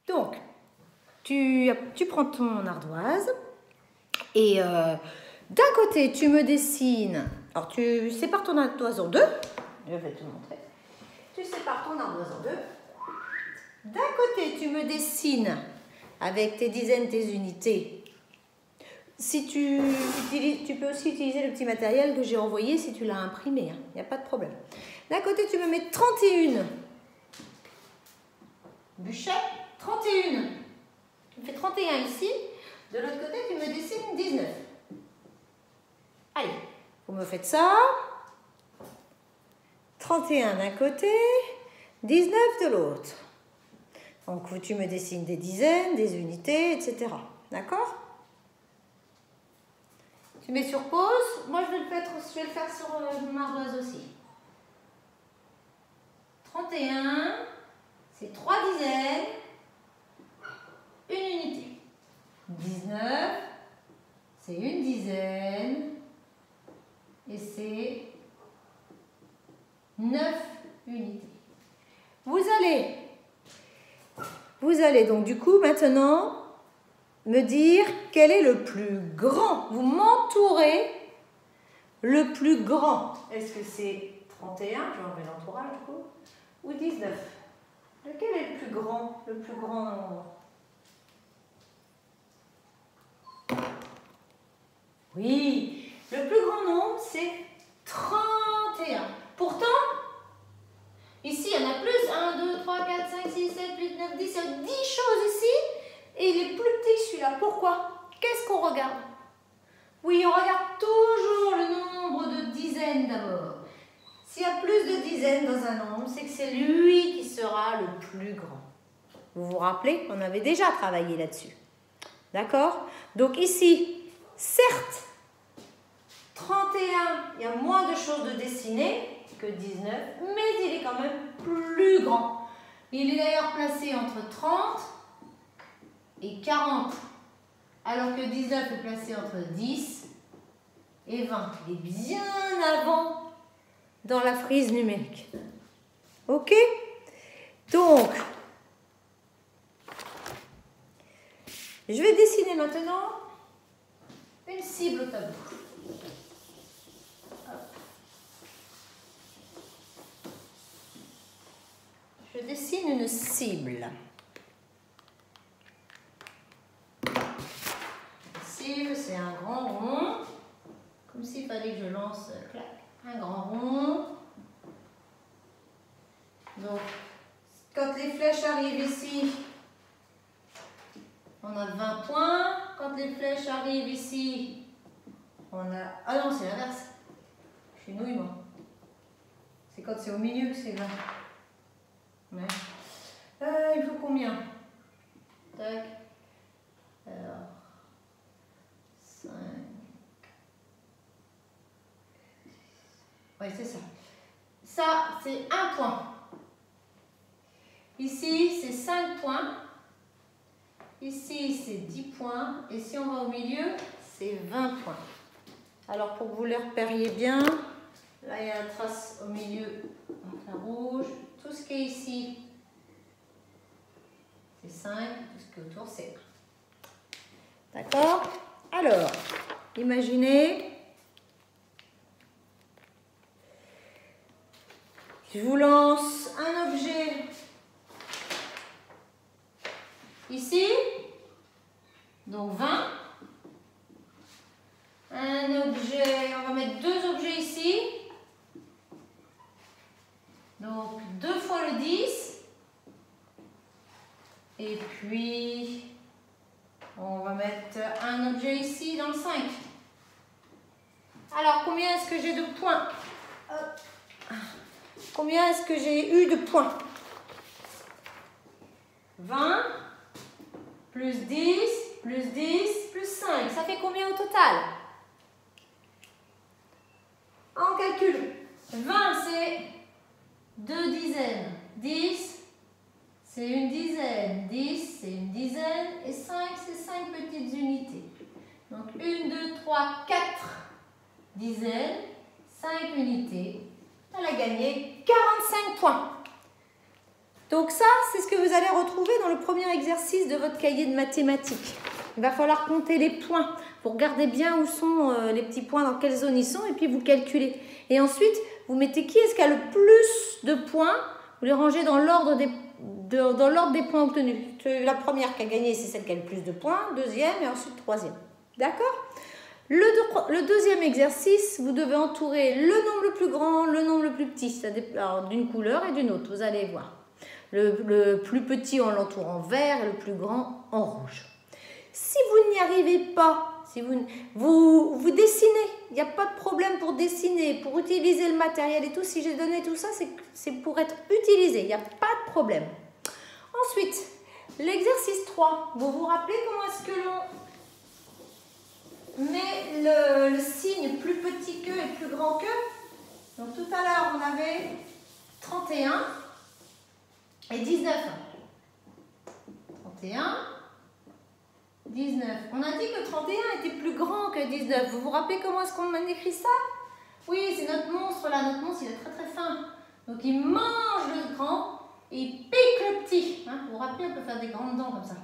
Donc, tu prends ton ardoise et d'un côté, tu me dessines. Alors, tu sépares ton ardoise en deux. Je vais te montrer. Tu sépares ton ardoise en deux. D'un côté, tu me dessines avec tes dizaines, tes unités. Si tu peux aussi utiliser le petit matériel que j'ai envoyé si tu l'as imprimé. Il n'y a pas de problème. D'un côté, tu me mets 31 bûchets. 31. Tu me fais 31 ici. De l'autre côté, tu me dessines 19. Allez, vous me faites ça. 31 d'un côté, 19 de l'autre. Donc, tu me dessines des dizaines, des unités, etc. D'accord? Tu mets sur pause. Moi, je vais le faire sur mon ardoise aussi. 31, c'est 3 dizaines, une unité. 19, c'est une dizaine, et c'est 9 unités. Vous allez donc du coup maintenant me dire quel est le plus grand. Vous m'entourez le plus grand. Est-ce que c'est 31, je vais enlever l'entourage du coup, ou 19? Lequel est le plus grand nombre? Oui, le plus grand nombre c'est 31. Pourtant, ici il y en a plus. 1, 2, 3, 4, 5, 6, 7, 8, 9, 10. Il y a 10 choses ici. Et il est plus petit que celui-là. Pourquoi? Qu'est-ce qu'on regarde? Oui, on regarde toujours le nombre de dizaines d'abord. S'il y a plus de dizaines dans un nombre, c'est que c'est lui qui sera le plus grand. Vous vous rappelez? On avait déjà travaillé là-dessus. D'accord? Donc ici, certes, 31, il y a moins de choses de dessiner que 19, mais il est quand même plus grand. Il est d'ailleurs placé entre 30 et 40, alors que 19 est placé entre 10 et 20. Il est bien avant dans la frise numérique. Ok? Donc, je vais dessiner maintenant une cible au tableau. Je dessine une cible. La cible, c'est un grand rond, comme s'il fallait que je lance clac, un grand rond. Donc, quand les flèches arrivent ici, on a 20 points. Quand les flèches arrivent ici, on a... Ah non, c'est l'inverse. Je suis nouille, moi. C'est quand c'est au milieu que c'est 20. Ouais. Il faut combien? Tac. Alors, 5. Oui, c'est ça. Ça, c'est 1 point. Ici, c'est 5 points. Ici, c'est 10 points. Et si on va au milieu, c'est 20 points. Alors, pour que vous les repériez bien, là, il y a une trace au milieu, un rouge. Tout ce qui est ici, c'est 5. Tout ce qui est autour, c'est 1. D'accord? Alors, imaginez, je vous lance un objet ici, donc 20. Un objet, on va mettre 2 objets ici. Donc 2 fois le 10. Et puis, on va mettre un objet ici dans le 5. Alors, combien est-ce que j'ai de points? Combien est-ce que j'ai eu de points? 20, plus 10, plus 10, plus 5. Ça fait combien au total? On calcule. 20, c'est 2 dizaines. 10, c'est une dizaine. 10, c'est une dizaine. Et 5, c'est 5 petites unités. Donc 1, 2, 3, 4 dizaines, 5 unités. Elle a gagné 45 points. Donc ça, c'est ce que vous allez retrouver dans le premier premier exercice de votre cahier de mathématiques. Il va falloir compter les points. Vous regardez bien où sont les petits points, dans quelle zone ils sont, et puis vous calculez. Et ensuite, vous mettez qui est-ce qui a le plus de points. Vous les rangez dans l'ordre des points obtenus. La première qui a gagné, c'est celle qui a le plus de points. Deuxième et ensuite troisième. D'accord ? Le deuxième exercice, vous devez entourer le nombre le plus grand, le nombre le plus petit. Ça dépend d'une couleur et d'une autre, vous allez voir. Le plus petit, on l'entoure en vert et le plus grand en rouge. Si vous n'y arrivez pas, si vous dessinez, il n'y a pas de problème pour dessiner, pour utiliser le matériel et tout. Si j'ai donné tout ça, c'est pour être utilisé, il n'y a pas de problème. Ensuite, l'exercice 3, vous vous rappelez comment est-ce que l'on met le signe plus petit que et plus grand que? Donc tout à l'heure, on avait 31 et 19. 31, 19. On a dit que 31 était plus grand que 19. Vous vous rappelez comment est-ce qu'on a écrit ça? Oui, c'est notre monstre là. Notre monstre, il est très très fin. Donc il mange le grand et il pique le petit. Hein, vous vous rappelez, on peut faire des grandes dents comme ça.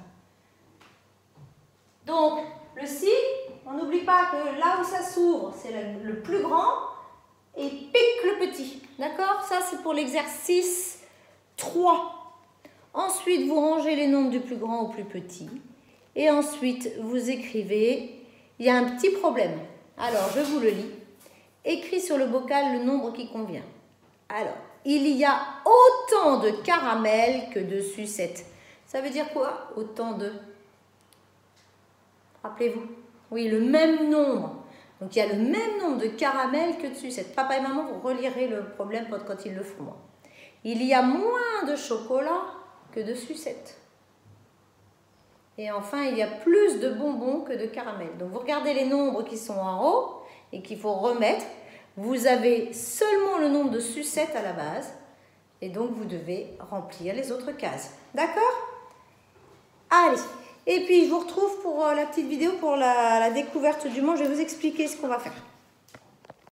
Donc le signe, on n'oublie pas que là où ça s'ouvre, c'est le plus grand et il pique le petit. D'accord? Ça, c'est pour l'exercice 3. Ensuite, vous rangez les nombres du plus grand au plus petit. Et ensuite, vous écrivez, il y a un petit problème. Alors, je vous le lis. Écris sur le bocal le nombre qui convient. Alors, il y a autant de caramels que de sucettes. Ça veut dire quoi? Autant de... Rappelez-vous. Oui, le même nombre. Donc, il y a le même nombre de caramels que de sucettes. Papa et maman, vous relirez le problème quand ils le feront. Il y a moins de chocolat que de sucettes. Et enfin, il y a plus de bonbons que de caramel. Donc, vous regardez les nombres qui sont en haut et qu'il faut remettre. Vous avez seulement le nombre de sucettes à la base. Et donc, vous devez remplir les autres cases. D'accord? Allez. Et puis, je vous retrouve pour la petite vidéo pour la découverte du monde. Je vais vous expliquer ce qu'on va faire.